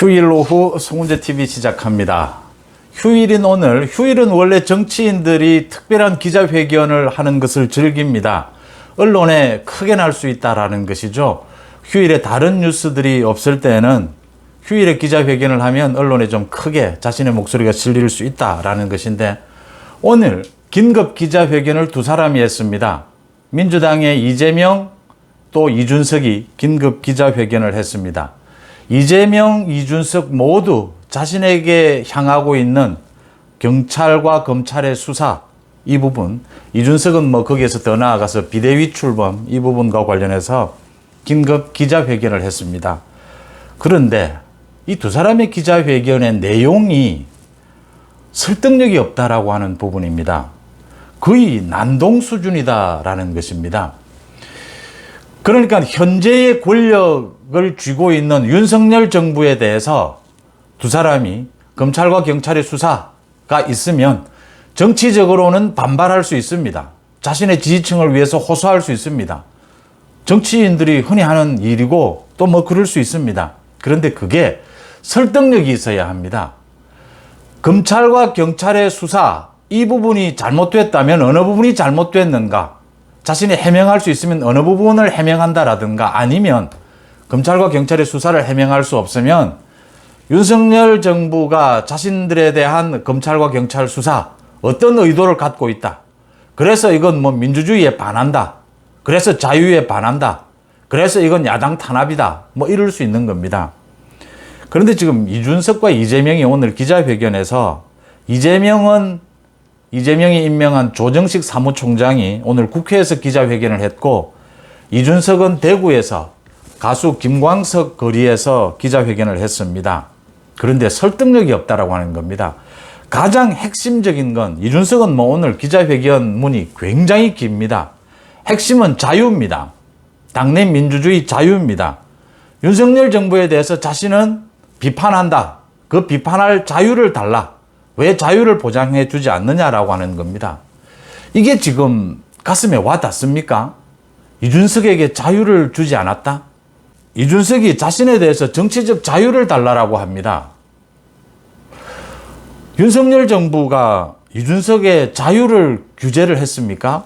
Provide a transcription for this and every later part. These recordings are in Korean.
휴일 오후 송은재TV 시작합니다. 휴일인 오늘, 휴일은 원래 정치인들이 특별한 기자회견을 하는 것을 즐깁니다. 언론에 크게 날 수 있다라는 것이죠. 휴일에 다른 뉴스들이 없을 때는 휴일에 기자회견을 하면 언론에 좀 크게 자신의 목소리가 실릴 수 있다라는 것인데, 오늘 긴급 기자회견을 두 사람이 했습니다. 민주당의 이재명 또 이준석이 긴급 기자회견을 했습니다. 이재명, 이준석 모두 자신에게 향하고 있는 경찰과 검찰의 수사, 이 부분, 이준석은 거기에서 더 나아가서 비대위 출범, 이 부분과 관련해서 긴급 기자회견을 했습니다. 그런데 이 두 사람의 기자회견의 내용이 설득력이 없다라고 하는 부분입니다. 거의 난동 수준이다라는 것입니다. 그러니까 현재의 권력을 쥐고 있는 윤석열 정부에 대해서 두 사람이 검찰과 경찰의 수사가 있으면 정치적으로는 반발할 수 있습니다. 자신의 지지층을 위해서 호소할 수 있습니다. 정치인들이 흔히 하는 일이고 또 그럴 수 있습니다. 그런데 그게 설득력이 있어야 합니다. 검찰과 경찰의 수사, 이 부분이 잘못됐다면 어느 부분이 잘못됐는가? 자신이 해명할 수 있으면 어느 부분을 해명한다라든가, 아니면 검찰과 경찰의 수사를 해명할 수 없으면 윤석열 정부가 자신들에 대한 검찰과 경찰 수사 어떤 의도를 갖고 있다. 그래서 이건 민주주의에 반한다. 그래서 자유에 반한다. 그래서 이건 야당 탄압이다. 이럴 수 있는 겁니다. 그런데 지금 이준석과 이재명이 오늘 기자회견에서 이재명이 임명한 조정식 사무총장이 오늘 국회에서 기자회견을 했고, 이준석은 대구에서 가수 김광석 거리에서 기자회견을 했습니다. 그런데 설득력이 없다라고 하는 겁니다. 가장 핵심적인 건, 이준석은 오늘 기자회견문이 굉장히 깁니다. 핵심은 자유입니다. 당내 민주주의 자유입니다. 윤석열 정부에 대해서 자신은 비판한다. 그 비판할 자유를 달라. 왜 자유를 보장해 주지 않느냐라고 하는 겁니다. 이게 지금 가슴에 와 닿습니까? 이준석에게 자유를 주지 않았다? 이준석이 자신에 대해서 정치적 자유를 달라라고 합니다. 윤석열 정부가 이준석의 자유를 규제를 했습니까?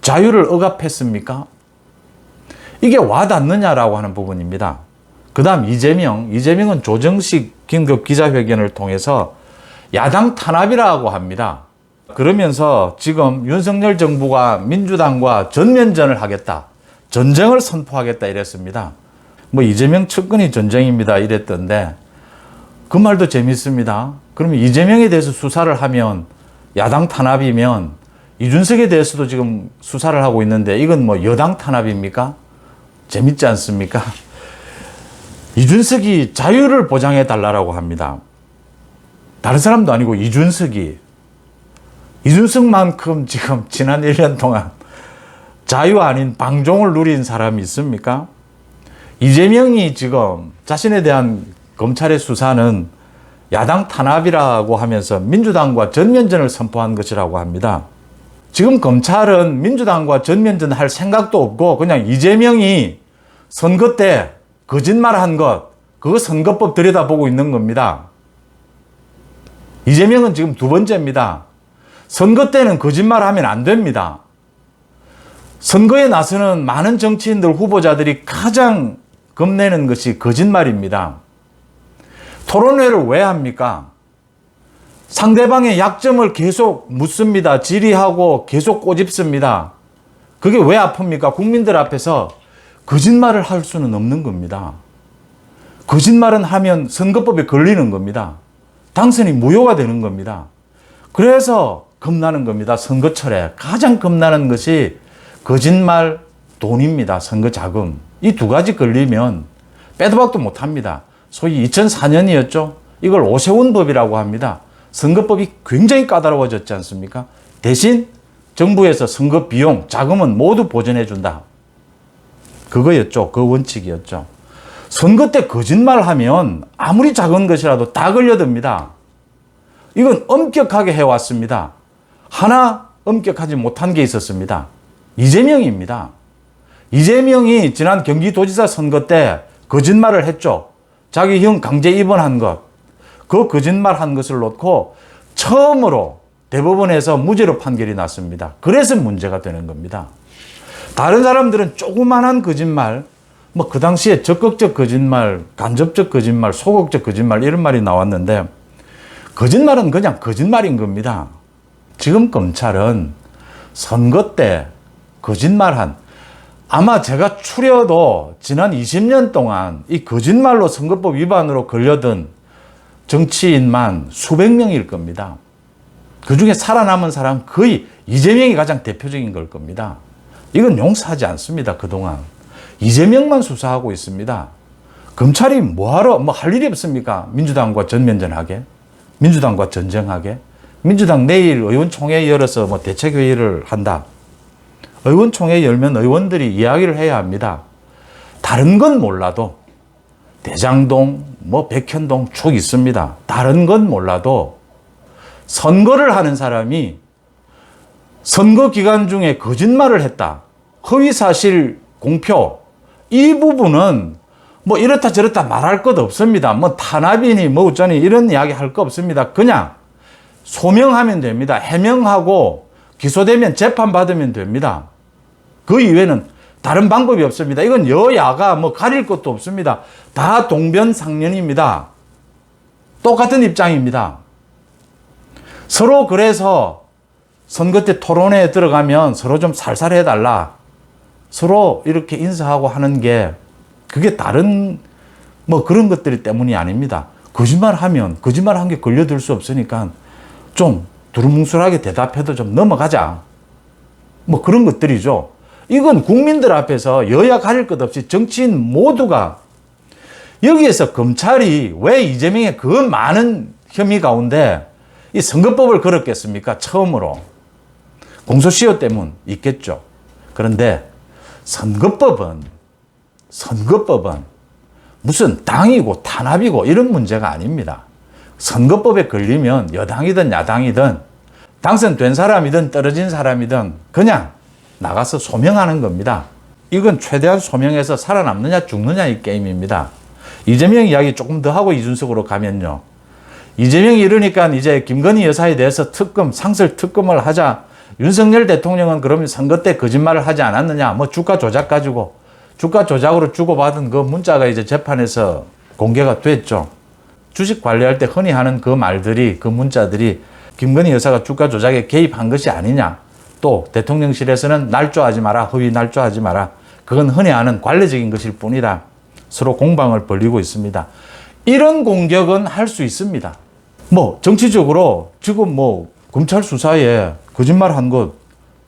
자유를 억압했습니까? 이게 와 닿느냐라고 하는 부분입니다. 그 다음 이재명은 조정식 긴급 기자회견을 통해서 야당 탄압이라고 합니다. 그러면서 지금 윤석열 정부가 민주당과 전면전을 하겠다. 전쟁을 선포하겠다 이랬습니다. 이재명 측근이 전쟁입니다 이랬던데, 그 말도 재밌습니다. 그러면 이재명에 대해서 수사를 하면 야당 탄압이면 이준석에 대해서도 지금 수사를 하고 있는데 이건 여당 탄압입니까? 재밌지 않습니까? 이준석이 자유를 보장해 달라고 합니다. 다른 사람도 아니고 이준석만큼 지금 지난 1년 동안 자유 아닌 방종을 누린 사람이 있습니까? 이재명이 지금 자신에 대한 검찰의 수사는 야당 탄압이라고 하면서 민주당과 전면전을 선포한 것이라고 합니다. 지금 검찰은 민주당과 전면전 할 생각도 없고 그냥 이재명이 선거 때 거짓말한 것, 그거 선거법 들여다보고 있는 겁니다. 이재명은 지금 두 번째입니다. 선거 때는 거짓말하면 안 됩니다. 선거에 나서는 많은 정치인들, 후보자들이 가장 겁내는 것이 거짓말입니다. 토론회를 왜 합니까? 상대방의 약점을 계속 묻습니다. 질의하고 계속 꼬집습니다. 그게 왜 아픕니까? 국민들 앞에서 거짓말을 할 수는 없는 겁니다. 거짓말은 하면 선거법에 걸리는 겁니다. 당선이 무효가 되는 겁니다. 그래서 겁나는 겁니다. 선거철에 가장 겁나는 것이 거짓말, 돈입니다. 선거 자금. 이 두 가지 걸리면 빼도 박도 못합니다. 소위 2004년이었죠. 이걸 오세훈 법이라고 합니다. 선거법이 굉장히 까다로워졌지 않습니까? 대신 정부에서 선거 비용, 자금은 모두 보전해 준다. 그거였죠. 그 원칙이었죠. 선거 때 거짓말하면 아무리 작은 것이라도 다 걸려듭니다. 이건 엄격하게 해왔습니다. 하나 엄격하지 못한 게 있었습니다. 이재명입니다. 이재명이 지난 경기도지사 선거 때 거짓말을 했죠. 자기 형 강제 입원한 것, 그 거짓말 한 것을 놓고 처음으로 대법원에서 무죄로 판결이 났습니다. 그래서 문제가 되는 겁니다. 다른 사람들은 조그만한 거짓말, 뭐 그 당시에 적극적 거짓말, 간접적 거짓말, 소극적 거짓말 이런 말이 나왔는데 거짓말은 그냥 거짓말인 겁니다. 지금 검찰은 선거 때 거짓말한, 아마 제가 추려도 지난 20년 동안 이 거짓말로 선거법 위반으로 걸려든 정치인만 수백 명일 겁니다. 그 중에 살아남은 사람 거의 이재명이 가장 대표적인 걸 겁니다. 이건 용서하지 않습니다. 그동안 이재명만 수사하고 있습니다. 검찰이 뭐하러 뭐 할 일이 없습니까? 민주당과 전면전하게, 민주당과 전쟁하게. 민주당 내일 의원총회 열어서 뭐 대책회의를 한다. 의원총회 열면 의원들이 이야기를 해야 합니다. 다른 건 몰라도 대장동, 뭐 백현동 쭉 있습니다. 다른 건 몰라도 선거를 하는 사람이 선거 기간 중에 거짓말을 했다. 허위사실 공표. 이 부분은 뭐 이렇다 저렇다 말할 것 없습니다. 뭐 탄압이니 뭐 어쩌니 이런 이야기 할 거 없습니다. 그냥 소명하면 됩니다. 해명하고 기소되면 재판받으면 됩니다. 그 이외에는 다른 방법이 없습니다. 이건 여야가 뭐 가릴 것도 없습니다. 다 동변상련입니다. 똑같은 입장입니다. 서로 그래서 선거 때 토론회에 들어가면 서로 좀 살살 해달라. 서로 이렇게 인사하고 하는 게 그게 다른 뭐 그런 것들 때문이 아닙니다. 거짓말하면 거짓말한 게 걸려들 수 없으니까 좀 두루뭉술하게 대답해도 좀 넘어가자. 뭐 그런 것들이죠. 이건 국민들 앞에서 여야 가릴 것 없이 정치인 모두가 여기에서 검찰이 왜 이재명의 그 많은 혐의 가운데 이 선거법을 걸었겠습니까? 처음으로. 공소시효 때문 있겠죠. 그런데 선거법은 무슨 당이고 탄압이고 이런 문제가 아닙니다. 선거법에 걸리면 여당이든 야당이든 당선된 사람이든 떨어진 사람이든 그냥 나가서 소명하는 겁니다. 이건 최대한 소명해서 살아남느냐 죽느냐 이 게임입니다. 이재명 이야기 조금 더 하고 이준석으로 가면요. 이재명이 이러니까 이제 김건희 여사에 대해서 특검, 상설 특검을 하자. 윤석열 대통령은 그러면 선거 때 거짓말을 하지 않았느냐. 뭐 주가 조작 가지고 주가 조작으로 주고받은 그 문자가 이제 재판에서 공개가 됐죠. 주식 관리할 때 흔히 하는 그 말들이, 그 문자들이 김건희 여사가 주가 조작에 개입한 것이 아니냐. 또 대통령실에서는 날조하지 마라. 허위 날조하지 마라. 그건 흔히 하는 관례적인 것일 뿐이다. 서로 공방을 벌이고 있습니다. 이런 공격은 할 수 있습니다. 뭐 정치적으로 지금 뭐 검찰 수사에 거짓말 한 것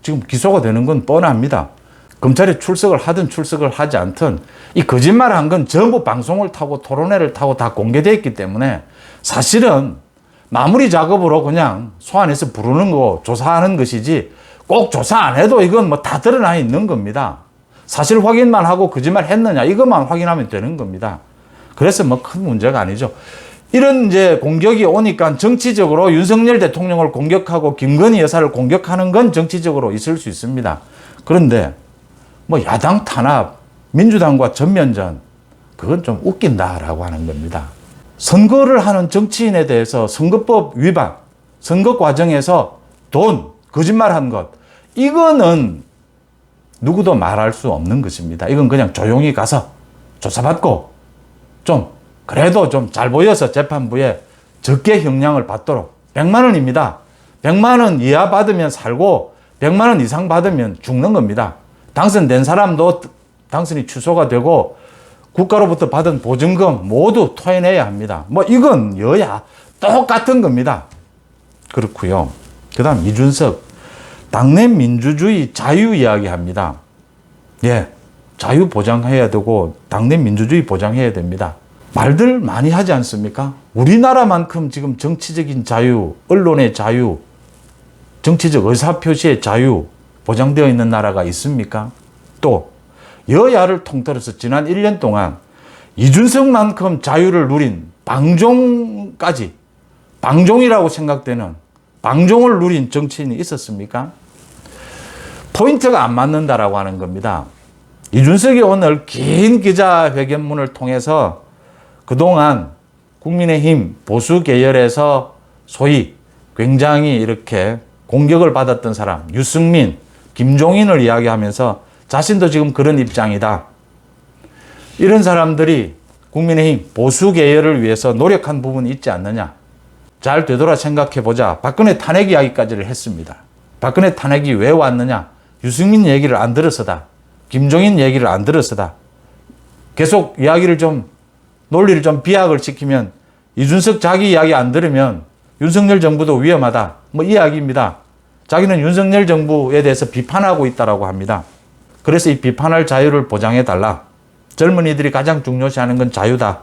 지금 기소가 되는 건 뻔합니다. 검찰에 출석을 하든 출석을 하지 않든 이 거짓말 한 건 전부 방송을 타고 토론회를 타고 다 공개되어 있기 때문에 사실은 마무리 작업으로 그냥 소환해서 부르는 거 조사하는 것이지 꼭 조사 안 해도 이건 뭐 다 드러나 있는 겁니다. 사실 확인만 하고 거짓말 했느냐 이것만 확인하면 되는 겁니다. 그래서 뭐 큰 문제가 아니죠. 이런 이제 공격이 오니까 정치적으로 윤석열 대통령을 공격하고 김건희 여사를 공격하는 건 정치적으로 있을 수 있습니다. 그런데 뭐 야당 탄압, 민주당과 전면전 그건 좀 웃긴다라고 하는 겁니다. 선거를 하는 정치인에 대해서 선거법 위반, 선거 과정에서 돈, 거짓말한 것 이거는 누구도 말할 수 없는 것입니다. 이건 그냥 조용히 가서 조사받고 좀 그래도 좀 잘 보여서 재판부에 적게 형량을 받도록 100만 원입니다. 100만 원 이하 받으면 살고 100만 원 이상 받으면 죽는 겁니다. 당선된 사람도 당선이 취소가 되고 국가로부터 받은 보증금 모두 토해내야 합니다. 뭐 이건 여야 똑같은 겁니다. 그렇고요. 그 다음 이준석 당내 민주주의 자유 이야기합니다. 예, 자유 보장해야 되고 당내 민주주의 보장해야 됩니다. 말들 많이 하지 않습니까? 우리나라만큼 지금 정치적인 자유, 언론의 자유, 정치적 의사표시의 자유 보장되어 있는 나라가 있습니까? 또 여야를 통틀어서 지난 1년 동안 이준석만큼 자유를 누린 방종까지 방종이라고 생각되는 방종을 누린 정치인이 있었습니까? 포인트가 안 맞는다라고 하는 겁니다. 이준석이 오늘 긴 기자회견문을 통해서 그동안 국민의힘 보수 계열에서 소위 굉장히 이렇게 공격을 받았던 사람, 유승민, 김종인을 이야기하면서 자신도 지금 그런 입장이다. 이런 사람들이 국민의힘 보수 계열을 위해서 노력한 부분이 있지 않느냐. 잘 되돌아 생각해 보자. 박근혜 탄핵 이야기까지를 했습니다. 박근혜 탄핵이 왜 왔느냐. 유승민 얘기를 안 들어서다. 김종인 얘기를 안 들어서다. 계속 이야기를 좀 논리를 좀 비약을 시키면 이준석 자기 이야기 안 들으면 윤석열 정부도 위험하다. 뭐 이 이야기입니다. 자기는 윤석열 정부에 대해서 비판하고 있다라고 합니다. 그래서 이 비판할 자유를 보장해 달라. 젊은이들이 가장 중요시하는 건 자유다.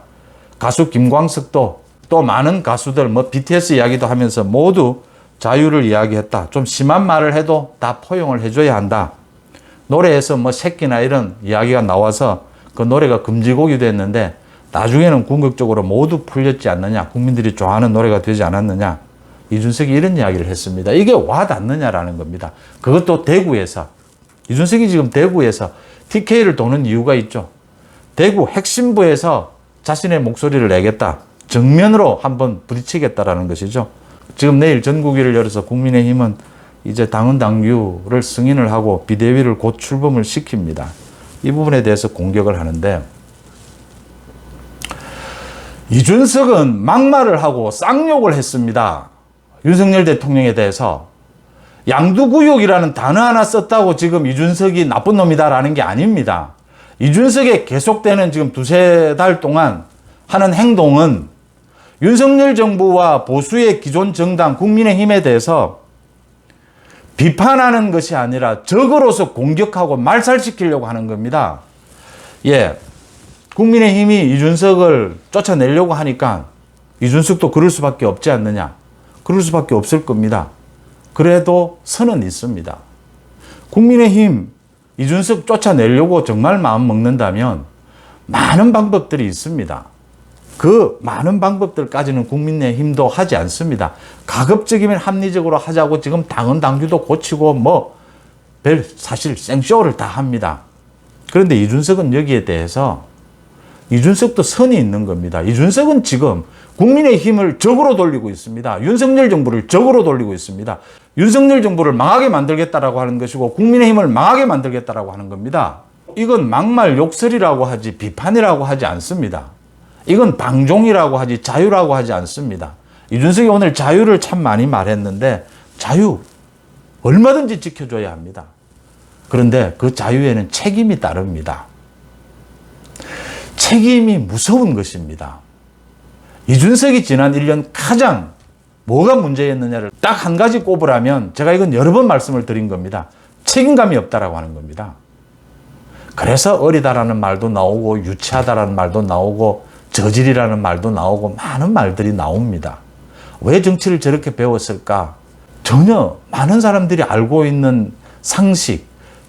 가수 김광석도 또 많은 가수들 뭐 BTS 이야기도 하면서 모두 자유를 이야기했다. 좀 심한 말을 해도 다 포용을 해줘야 한다. 노래에서 뭐 새끼나 이런 이야기가 나와서 그 노래가 금지곡이 됐는데 나중에는 궁극적으로 모두 풀렸지 않느냐. 국민들이 좋아하는 노래가 되지 않았느냐. 이준석이 이런 이야기를 했습니다. 이게 와닿느냐라는 겁니다. 그것도 대구에서. 이준석이 지금 대구에서 TK를 도는 이유가 있죠. 대구 핵심부에서 자신의 목소리를 내겠다. 정면으로 한번 부딪히겠다라는 것이죠. 지금 내일 전국위를 열어서 국민의힘은 이제 당헌 당규를 승인을 하고 비대위를 곧 출범을 시킵니다. 이 부분에 대해서 공격을 하는데 이준석은 막말을 하고 쌍욕을 했습니다. 윤석열 대통령에 대해서 양두구역이라는 단어 하나 썼다고 지금 이준석이 나쁜 놈이다라는 게 아닙니다. 이준석의 계속되는 지금 두세 달 동안 하는 행동은 윤석열 정부와 보수의 기존 정당 국민의힘에 대해서 비판하는 것이 아니라 적으로서 공격하고 말살시키려고 하는 겁니다. 예, 국민의힘이 이준석을 쫓아내려고 하니까 이준석도 그럴 수밖에 없지 않느냐. 그럴 수밖에 없을 겁니다. 그래도 선은 있습니다. 국민의힘 이준석 쫓아내려고 정말 마음 먹는다면 많은 방법들이 있습니다. 그 많은 방법들까지는 국민의힘도 하지 않습니다. 가급적이면 합리적으로 하자고 지금 당헌 당규도 고치고 뭐 별 사실 생쇼를 다 합니다. 그런데 이준석은 여기에 대해서 이준석도 선이 있는 겁니다. 이준석은 지금 국민의힘을 적으로 돌리고 있습니다. 윤석열 정부를 적으로 돌리고 있습니다. 윤석열 정부를 망하게 만들겠다라고 하는 것이고 국민의힘을 망하게 만들겠다라고 하는 겁니다. 이건 막말 욕설이라고 하지 비판이라고 하지 않습니다. 이건 방종이라고 하지 자유라고 하지 않습니다. 이준석이 오늘 자유를 참 많이 말했는데 자유 얼마든지 지켜줘야 합니다. 그런데 그 자유에는 책임이 따릅니다. 책임이 무서운 것입니다. 이준석이 지난 1년 가장 뭐가 문제였느냐를 딱 한 가지 꼽으라면 제가 이건 여러 번 말씀을 드린 겁니다. 책임감이 없다라고 하는 겁니다. 그래서 어리다라는 말도 나오고 유치하다라는 말도 나오고 저질이라는 말도 나오고 많은 말들이 나옵니다. 왜 정치를 저렇게 배웠을까? 전혀 많은 사람들이 알고 있는 상식,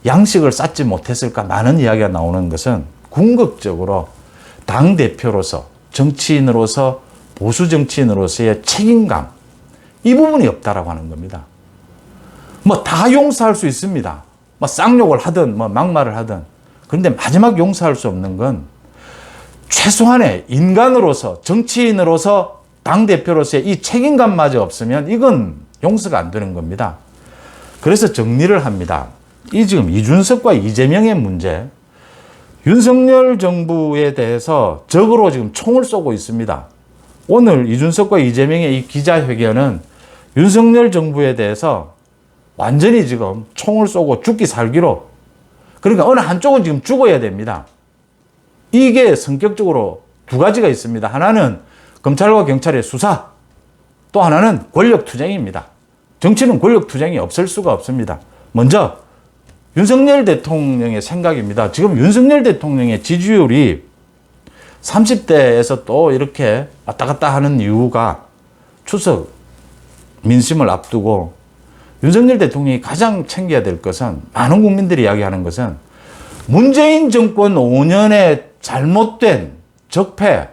양식을 쌓지 못했을까? 많은 이야기가 나오는 것은 궁극적으로 당대표로서 정치인으로서 보수 정치인으로서의 책임감 이 부분이 없다라고 하는 겁니다. 뭐 다 용서할 수 있습니다. 뭐 쌍욕을 하든 뭐 막말을 하든 그런데 마지막 용서할 수 없는 건 최소한의 인간으로서 정치인으로서 당대표로서의 이 책임감마저 없으면 이건 용서가 안 되는 겁니다. 그래서 정리를 합니다. 이 지금 이준석과 이재명의 문제 윤석열 정부에 대해서 적으로 지금 총을 쏘고 있습니다. 오늘 이준석과 이재명의 이 기자회견은 윤석열 정부에 대해서 완전히 지금 총을 쏘고 죽기 살기로 그러니까 어느 한쪽은 지금 죽어야 됩니다. 이게 성격적으로 두 가지가 있습니다. 하나는 검찰과 경찰의 수사, 또 하나는 권력투쟁입니다. 정치는 권력투쟁이 없을 수가 없습니다. 먼저 윤석열 대통령의 생각입니다. 지금 윤석열 대통령의 지지율이 30대에서 또 이렇게 왔다 갔다 하는 이유가 추석 민심을 앞두고 윤석열 대통령이 가장 챙겨야 될 것은 많은 국민들이 이야기하는 것은 문재인 정권 5년의 잘못된 적폐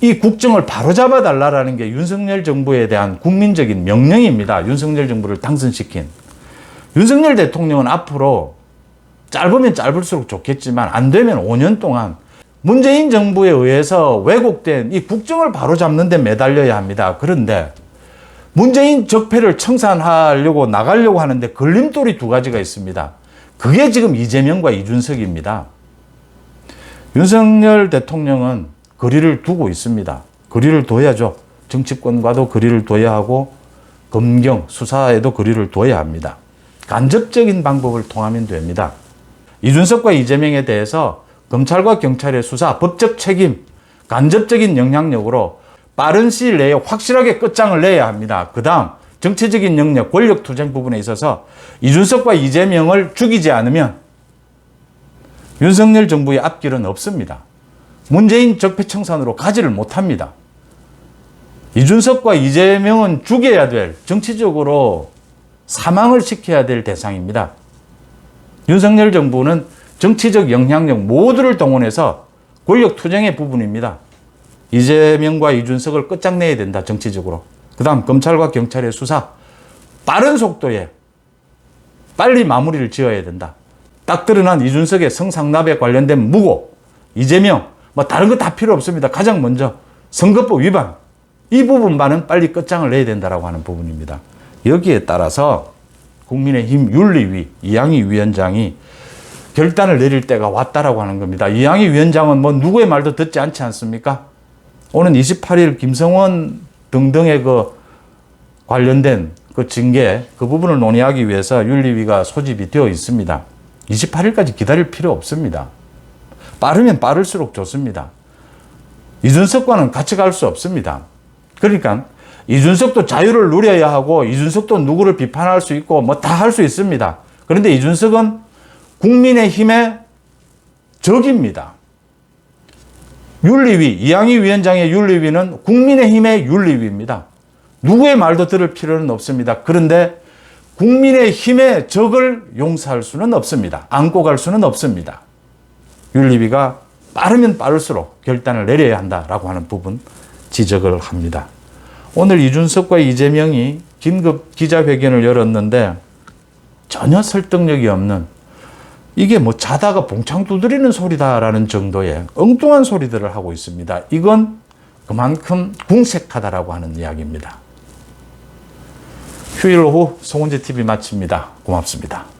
이 국정을 바로잡아 달라라는 게 윤석열 정부에 대한 국민적인 명령입니다. 윤석열 정부를 당선시킨. 윤석열 대통령은 앞으로 짧으면 짧을수록 좋겠지만 안 되면 5년 동안 문재인 정부에 의해서 왜곡된 이 국정을 바로잡는 데 매달려야 합니다. 그런데 문재인 적폐를 청산하려고 나가려고 하는데 걸림돌이 두 가지가 있습니다. 그게 지금 이재명과 이준석입니다. 윤석열 대통령은 거리를 두고 있습니다. 거리를 둬야죠. 정치권과도 거리를 둬야 하고 검경, 수사에도 거리를 둬야 합니다. 간접적인 방법을 통하면 됩니다. 이준석과 이재명에 대해서 검찰과 경찰의 수사, 법적 책임, 간접적인 영향력으로 빠른 시일 내에 확실하게 끝장을 내야 합니다. 그 다음 정치적인 영역, 권력투쟁 부분에 있어서 이준석과 이재명을 죽이지 않으면 윤석열 정부의 앞길은 없습니다. 문재인 적폐청산으로 가지를 못합니다. 이준석과 이재명은 죽여야 될, 정치적으로 사망을 시켜야 될 대상입니다. 윤석열 정부는 정치적 영향력 모두를 동원해서 권력투쟁의 부분입니다. 이재명과 이준석을 끝장내야 된다, 정치적으로. 그 다음 검찰과 경찰의 수사, 빠른 속도에 빨리 마무리를 지어야 된다. 딱 드러난 이준석의 성상납에 관련된 무고, 이재명, 다른 거 다 필요 없습니다. 가장 먼저 선거법 위반, 이 부분만은 빨리 끝장을 내야 된다라고 하는 부분입니다. 여기에 따라서 국민의힘 윤리위 이양희 위원장이 결단을 내릴 때가 왔다라고 하는 겁니다. 이양희 위원장은 누구의 말도 듣지 않지 않습니까? 오는 28일 김성원 등등의 관련된 징계, 그 부분을 논의하기 위해서 윤리위가 소집이 되어 있습니다. 28일까지 기다릴 필요 없습니다. 빠르면 빠를수록 좋습니다. 이준석과는 같이 갈 수 없습니다. 그러니까 이준석도 자유를 누려야 하고 이준석도 누구를 비판할 수 있고 다 할 수 있습니다. 그런데 이준석은 국민의힘의 적입니다. 윤리위, 이양희 위원장의 윤리위는 국민의힘의 윤리위입니다. 누구의 말도 들을 필요는 없습니다. 그런데 국민의힘의 적을 용서할 수는 없습니다. 안고 갈 수는 없습니다. 윤리위가 빠르면 빠를수록 결단을 내려야 한다라고 하는 부분 지적을 합니다. 오늘 이준석과 이재명이 긴급 기자회견을 열었는데 전혀 설득력이 없는, 이게 자다가 봉창 두드리는 소리다라는 정도의 엉뚱한 소리들을 하고 있습니다. 이건 그만큼 궁색하다라고 하는 이야기입니다. 휴일 오후 송은재 TV 마칩니다. 고맙습니다.